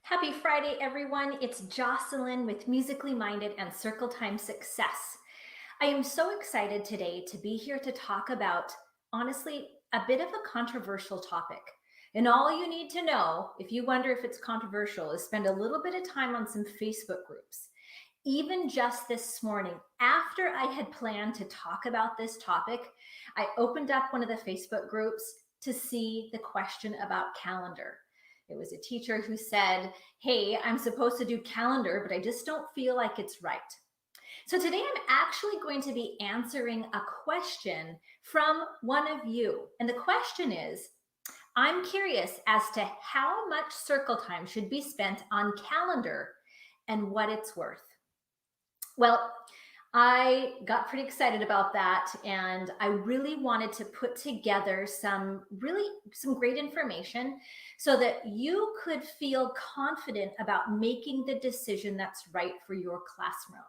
Happy Friday, everyone. It's Jocelyn with Musically Minded and Circle Time Success. I am so excited today to be here to talk about, honestly, a bit of a controversial topic. And all you need to know, if you wonder if it's controversial, is spend a little bit of time on some Facebook groups. Even just this morning, after I had planned to talk about this topic, I opened up one of the Facebook groups to see the question about calendar. It was a teacher who said, "Hey, I'm supposed to do calendar, but I just don't feel like it's right." So today I'm actually going to be answering a question from one of you. And the question is, I'm curious as to how much circle time should be spent on calendar and what it's worth. Well, I got pretty excited about that, and I really wanted to put together some great information so that you could feel confident about making the decision that's right for your classroom.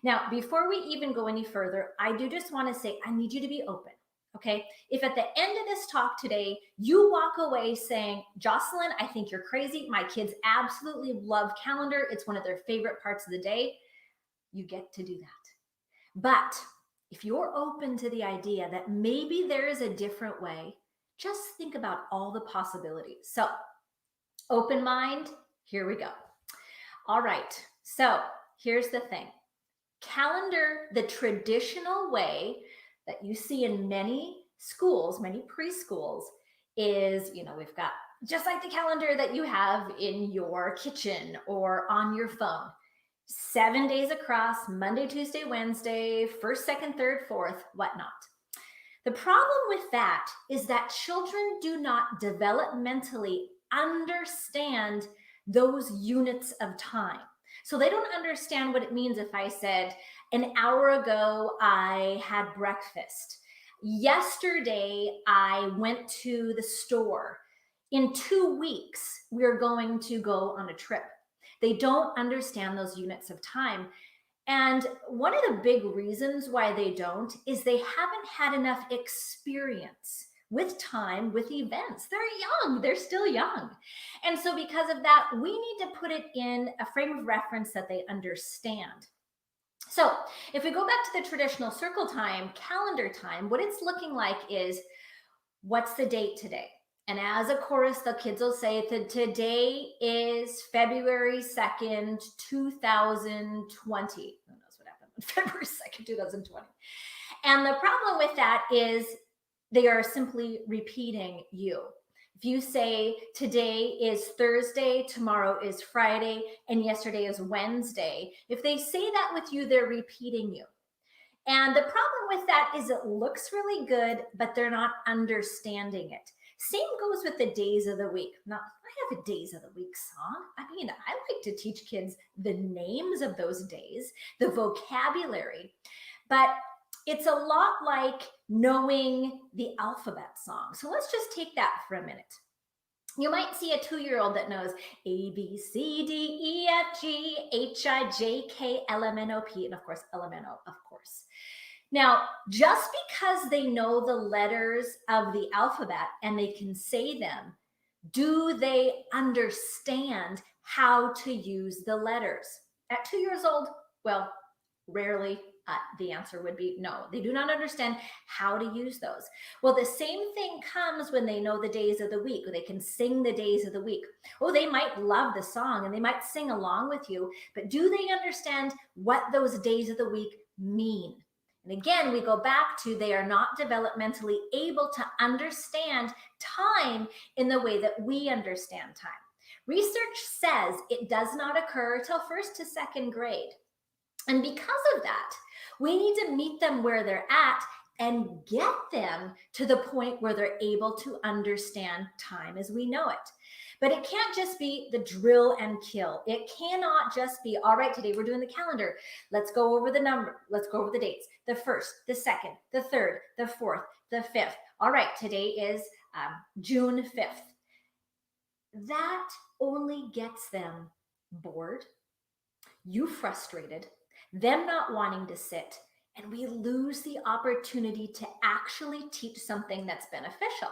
Now, before we even go any further, I do just want to say I need you to be open. Okay. If at the end of this talk today, you walk away saying, "Jocelyn, I think you're crazy. My kids absolutely love calendar. It's one of their favorite parts of the day," you get to do that. But if you're open to the idea that maybe there is a different way, just think about all the possibilities. So, open mind, here we go. All right. So, here's the thing. Calendar, the traditional way that you see in many schools, many preschools, is, we've got just like the calendar that you have in your kitchen or on your phone. 7 days across, Monday, Tuesday, Wednesday, first, second, third, fourth, whatnot. The problem with that is that children do not developmentally understand those units of time. So they don't understand what it means if I said, "An hour ago, I had breakfast. Yesterday, I went to the store. In 2 weeks, we're going to go on a trip." They don't understand those units of time. And one of the big reasons why they don't is they haven't had enough experience with time, with events. They're young, they're still young. And so, because of that, we need to put it in a frame of reference that they understand. So, if we go back to the traditional circle time, calendar time, what it's looking like is, what's the date today? And as a chorus, the kids will say that today is February 2nd, 2020. Who knows what happened on February 2nd, 2020? And the problem with that is they are simply repeating you. If you say today is Thursday, tomorrow is Friday, and yesterday is Wednesday, if they say that with you, they're repeating you. And the problem with that is it looks really good, but they're not understanding it. Same goes with the days of the week. Now, I have a days of the week song. I mean, I like to teach kids the names of those days, the vocabulary, but it's a lot like knowing the alphabet song. So let's just take that for a minute. You might see a 2-year-old that knows A, B, C, D, E, F, G, H, I, J, K, L, M, N, O, P, and of course, L, M, N, O, of course. Now, just because they know the letters of the alphabet and they can say them, do they understand how to use the letters? At 2 years old, well, rarely. The answer would be no. They do not understand how to use those. Well, the same thing comes when they know the days of the week, or they can sing the days of the week. Oh, they might love the song and they might sing along with you, but do they understand what those days of the week mean? And again, we go back to they are not developmentally able to understand time in the way that we understand time. Research says it does not occur till first to second grade. And because of that, we need to meet them where they're at and get them to the point where they're able to understand time as we know it. But it can't just be the drill and kill. It cannot just be, all right, today we're doing the calendar. Let's go over the number. Let's go over the dates. The first, the second, the third, the fourth, the fifth. All right, today is June 5th. That only gets them bored, you frustrated, them not wanting to sit, and we lose the opportunity to actually teach something that's beneficial.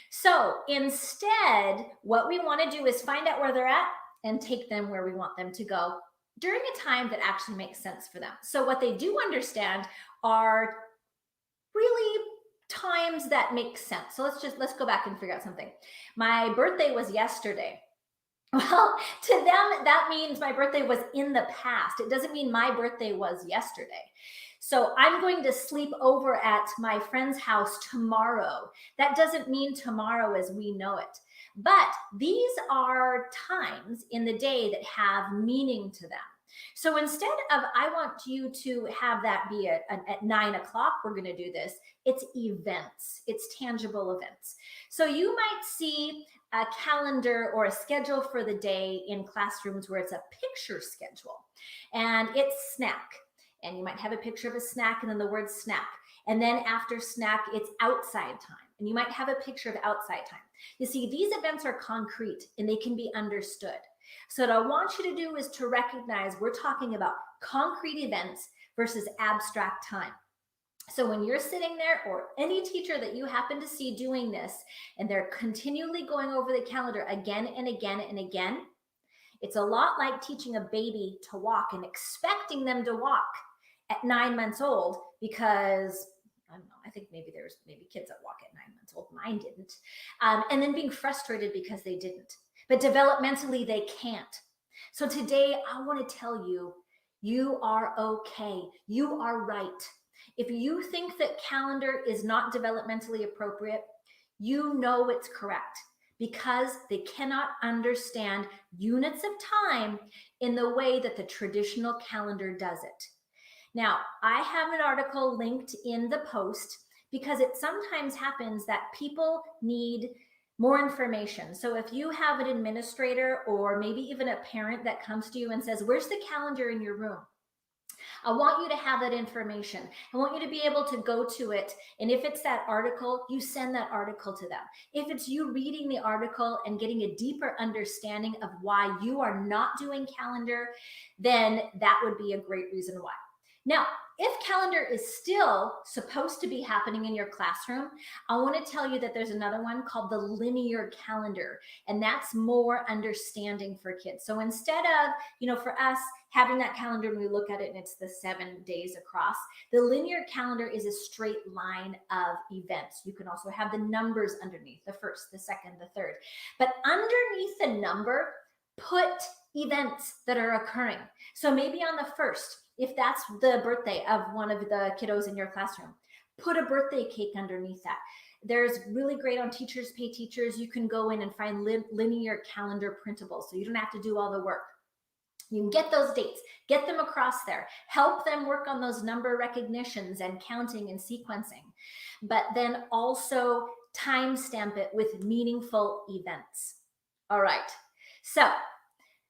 So instead, what we want to do is find out where they're at and take them where we want them to go during a time that actually makes sense for them. So what they do understand are really times that make sense. So let's go back and figure out something. My birthday was yesterday. Well, to them, that means my birthday was in the past. It doesn't mean my birthday was yesterday. So I'm going to sleep over at my friend's house tomorrow. That doesn't mean tomorrow as we know it. But these are times in the day that have meaning to them. So instead of, I want you to have that be at 9 o'clock, we're going to do this. It's events, it's tangible events. So you might see a calendar or a schedule for the day in classrooms where it's a picture schedule and it's snack. And you might have a picture of a snack and then the word snack. And then after snack, it's outside time. And you might have a picture of outside time. You see, these events are concrete and they can be understood. So what I want you to do is to recognize we're talking about concrete events versus abstract time. So when you're sitting there, or any teacher that you happen to see doing this, and they're continually going over the calendar again and again and again, it's a lot like teaching a baby to walk and expecting them to walk at 9 months old because, I don't know, I think there's kids that walk at 9 months old. Mine didn't. And then being frustrated because they didn't. But developmentally, they can't. So today, I want to tell you, you are okay. You are right. If you think that calendar is not developmentally appropriate, you know it's correct because they cannot understand units of time in the way that the traditional calendar does it. Now, I have an article linked in the post because it sometimes happens that people need more information. So if you have an administrator or maybe even a parent that comes to you and says, where's the calendar in your room? I want you to have that information. I want you to be able to go to it. And if it's that article, you send that article to them. If it's you reading the article and getting a deeper understanding of why you are not doing calendar, then that would be a great reason why. Now, if calendar is still supposed to be happening in your classroom, I want to tell you that there's another one called the linear calendar, and that's more understanding for kids. So instead of, for us having that calendar and we look at it and it's the 7 days across, the linear calendar is a straight line of events. You can also have the numbers underneath, the first, the second, the third. But underneath the number, put events that are occurring. So maybe on the first, if that's the birthday of one of the kiddos in your classroom, put a birthday cake underneath that. There's really great on Teachers Pay Teachers. You can go in and find linear calendar printables, so you don't have to do all the work. You can get those dates, get them across there, help them work on those number recognitions and counting and sequencing, but then also timestamp it with meaningful events. All right, so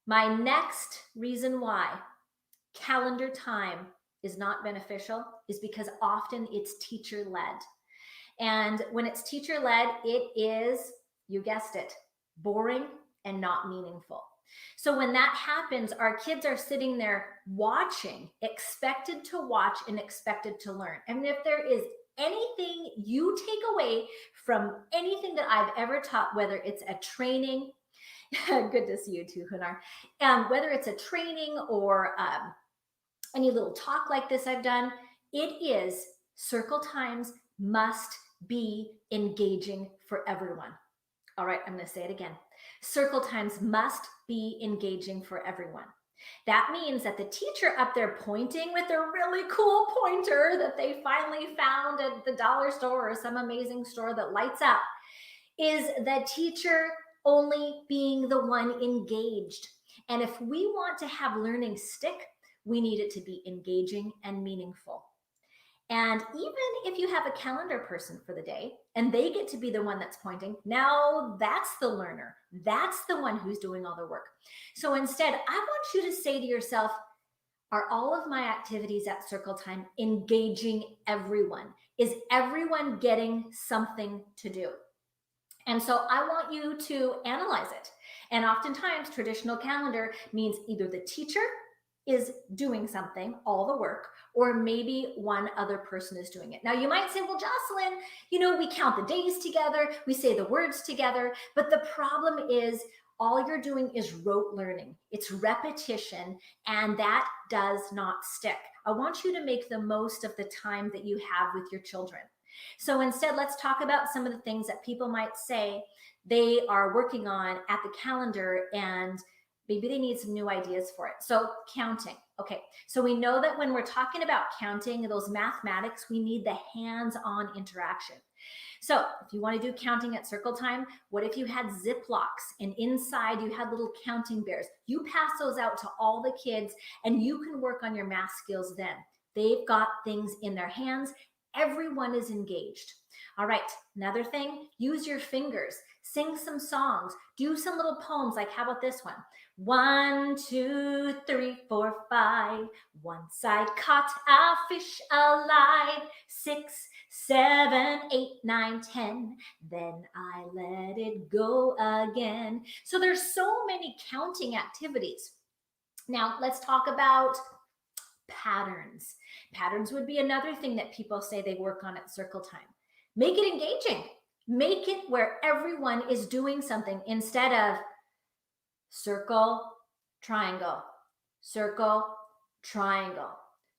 my next reason why calendar time is not beneficial is because often it's teacher-led. And when it's teacher-led, it is, you guessed it, boring and not meaningful. So when that happens, our kids are sitting there watching, expected to watch and expected to learn. And if there is anything you take away from anything that I've ever taught, whether it's a training, good to see you too, Hunar, whether it's a training or any little talk like this I've done, it is circle times must be engaging for everyone. All right, I'm going to say it again. Circle times must be engaging for everyone. That means that the teacher up there pointing with their really cool pointer that they finally found at the dollar store or some amazing store that lights up is the teacher only being the one engaged. And if we want to have learning stick, we need it to be engaging and meaningful. And even if you have a calendar person for the day and they get to be the one that's pointing, now that's the learner. That's the one who's doing all the work. So instead, I want you to say to yourself, are all of my activities at circle time engaging everyone? Is everyone getting something to do? And so I want you to analyze it. And oftentimes traditional calendar means either the teacher is doing something, all the work, or maybe one other person is doing it. Now you might say, well, Jocelyn, we count the days together, we say the words together, but the problem is all you're doing is rote learning. It's repetition, and that does not stick. I want you to make the most of the time that you have with your children. So instead, let's talk about some of the things that people might say they are working on at the calendar, and maybe they need some new ideas for it. So counting. Okay, so we know that when we're talking about counting, those mathematics, we need the hands-on interaction. So if you want to do counting at circle time, what if you had Ziplocs and inside you had little counting bears? You pass those out to all the kids and you can work on your math skills then. They've got things in their hands. Everyone is engaged. All right, another thing, use your fingers. Sing some songs. Do some little poems like, how about this one? 1, 2, 3, 4, 5. Once I caught a fish alive. 6, 7, 8, 9, 10. Then I let it go again. So there's so many counting activities. Now let's talk about patterns. Patterns would be another thing that people say they work on at circle time. Make it engaging. Make it where everyone is doing something instead of circle, triangle, circle, triangle,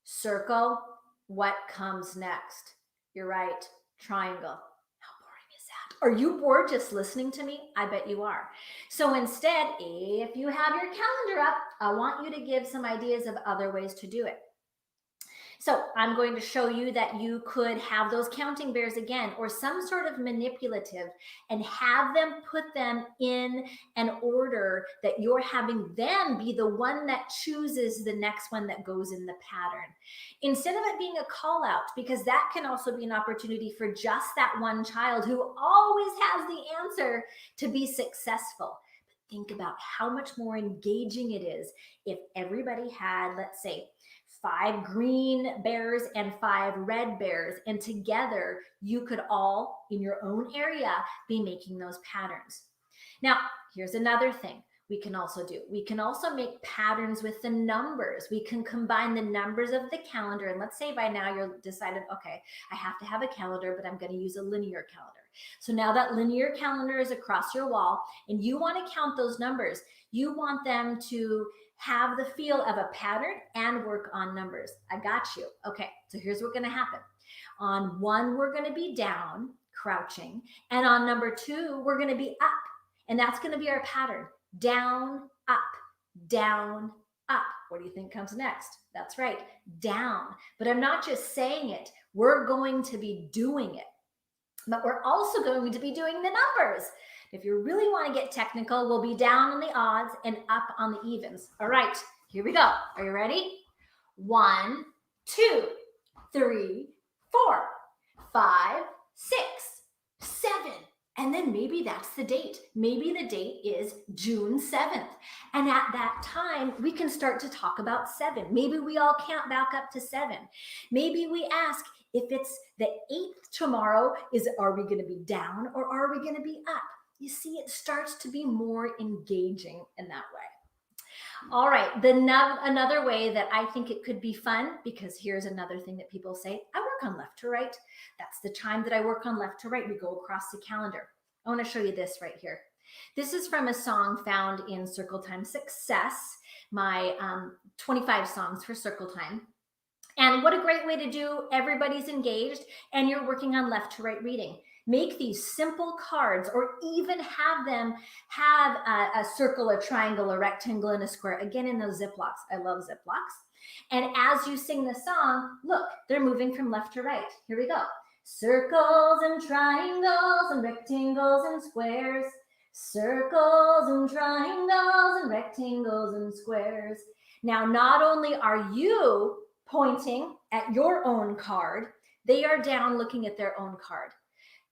circle, what comes next? You're right, triangle. How boring is that? Are you bored just listening to me? I bet you are. So instead, if you have your calendar up, I want you to give some ideas of other ways to do it. So I'm going to show you that you could have those counting bears again, or some sort of manipulative, and have them put them in an order that you're having them be the one that chooses the next one that goes in the pattern. Instead of it being a call out, because that can also be an opportunity for just that one child who always has the answer to be successful. Think about how much more engaging it is if everybody had, let's say, 5 green bears and 5 red bears, and together you could all in your own area be making those patterns. Now, here's another thing we can also do. We can also make patterns with the numbers. We can combine the numbers of the calendar, and let's say by now you're decided, okay, I have to have a calendar, but I'm going to use a linear calendar. So now that linear calendar is across your wall and you want to count those numbers. You want them to have the feel of a pattern and work on numbers. I got you. Okay, so here's what's going to happen. On 1, we're going to be down, crouching. And on number 2, we're going to be up. And that's going to be our pattern. Down, up, down, up. What do you think comes next? That's right, down. But I'm not just saying it. We're going to be doing it. But we're also going to be doing the numbers. If you really want to get technical, we'll be down on the odds and up on the evens. All right, here we go. Are you ready? 1, 2, 3, 4, 5, 6, 7. And then maybe that's the date. Maybe the date is June 7th. And at that time, we can start to talk about 7. Maybe we all count back up to 7. Maybe we ask, if it's the 8th tomorrow, are we going to be down or are we going to be up? You see, it starts to be more engaging in that way. All right, another way that I think it could be fun, because here's another thing that people say, I work on left to right. That's the time that I work on left to right. We go across the calendar. I want to show you this right here. This is from a song found in Circle Time Success, my 25 songs for Circle Time. And what a great way to do, everybody's engaged and you're working on left to right reading. Make these simple cards, or even have them have a circle, a triangle, a rectangle, and a square, again in those Ziplocs. I love Ziplocs. And as you sing the song, look, they're moving from left to right. Here we go. Circles and triangles and rectangles and squares. Circles and triangles and rectangles and squares. Now, not only are you pointing at your own card, they are down looking at their own card.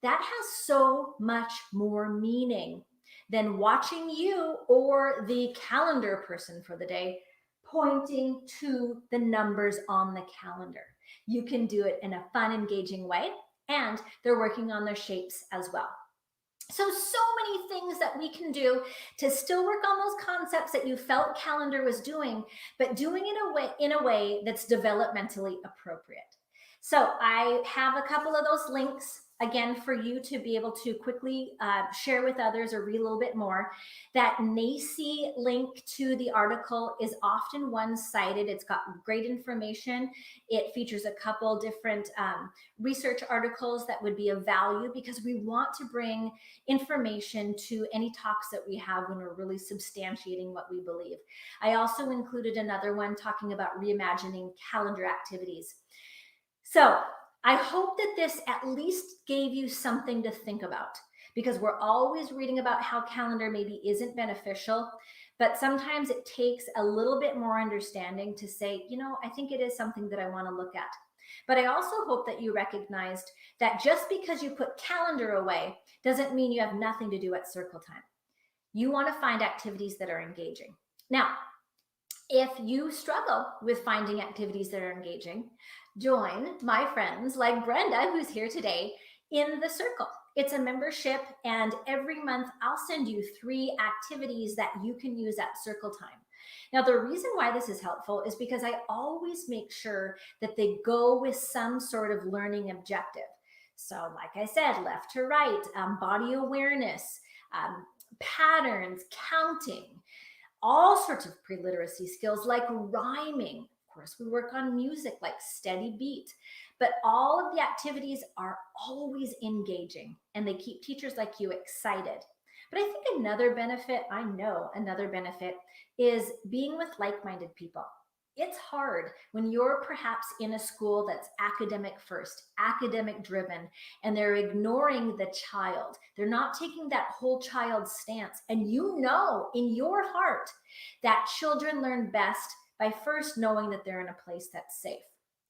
That has so much more meaning than watching you or the calendar person for the day pointing to the numbers on the calendar. You can do it in a fun, engaging way, and they're working on their shapes as well. So many things that we can do to still work on those concepts that you felt calendar was doing, but doing it in a way that's developmentally appropriate. So I have a couple of those links again, for you to be able to quickly share with others or read a little bit more, that NACI link to the article is often one-sided. It's got great information. It features a couple different research articles that would be of value, because we want to bring information to any talks that we have when we're really substantiating what we believe. I also included another one talking about reimagining calendar activities. So I hope that this at least gave you something to think about, because we're always reading about how calendar maybe isn't beneficial, but sometimes it takes a little bit more understanding to say, I think it is something that I want to look at. But I also hope that you recognized that just because you put calendar away doesn't mean you have nothing to do at circle time. You want to find activities that are engaging. Now, if you struggle with finding activities that are engaging, join my friends like Brenda, who's here today, in the circle. It's a membership, and every month I'll send you 3 activities that you can use at circle time. Now, the reason why this is helpful is because I always make sure that they go with some sort of learning objective. So, like I said, left to right, body awareness, patterns, counting, all sorts of pre-literacy skills like rhyming. Of course, we work on music like steady beat, but all of the activities are always engaging, and they keep teachers like you excited. But I think another benefit, is being with like-minded people. It's hard when you're perhaps in a school that's academic first, academic driven, and they're ignoring the child. They're not taking that whole child stance. And you know in your heart that children learn best by first knowing that they're in a place that's safe.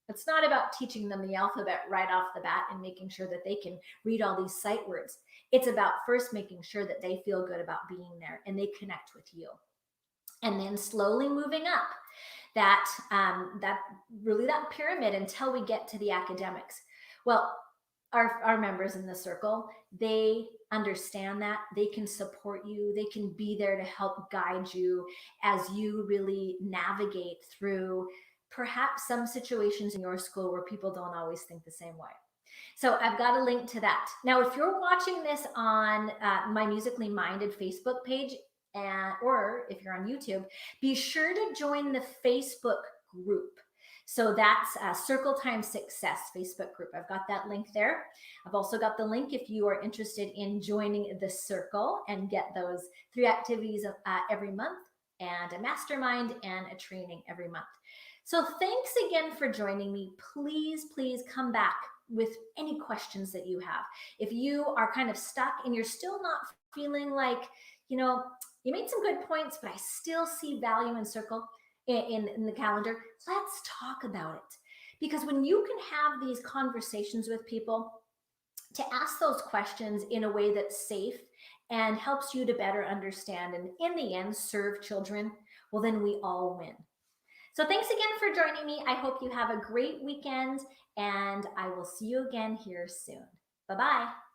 It's not about teaching them the alphabet right off the bat and making sure that they can read all these sight words. It's about first making sure that they feel good about being there and they connect with you. And then slowly moving up that pyramid until we get to the academics. Well, our members in the circle, they understand that. They can support you. They can be there to help guide you as you really navigate through perhaps some situations in your school where people don't always think the same way. So I've got a link to that. Now, if you're watching this on my Musically Minded Facebook page, or if you're on YouTube, be sure to join the Facebook group. So that's Circle Time Success Facebook group. I've got that link there. I've also got the link if you are interested in joining the circle and get those 3 activities every month, and a mastermind and a training every month. So thanks again for joining me. Please, please come back with any questions that you have. If you are kind of stuck and you're still not feeling like, you made some good points, but I still see value in circle in the calendar, let's talk about it. Because when you can have these conversations with people, to ask those questions in a way that's safe and helps you to better understand and in the end serve children, well, then we all win. So thanks again for joining me. I hope you have a great weekend, and I will see you again here soon. Bye-bye.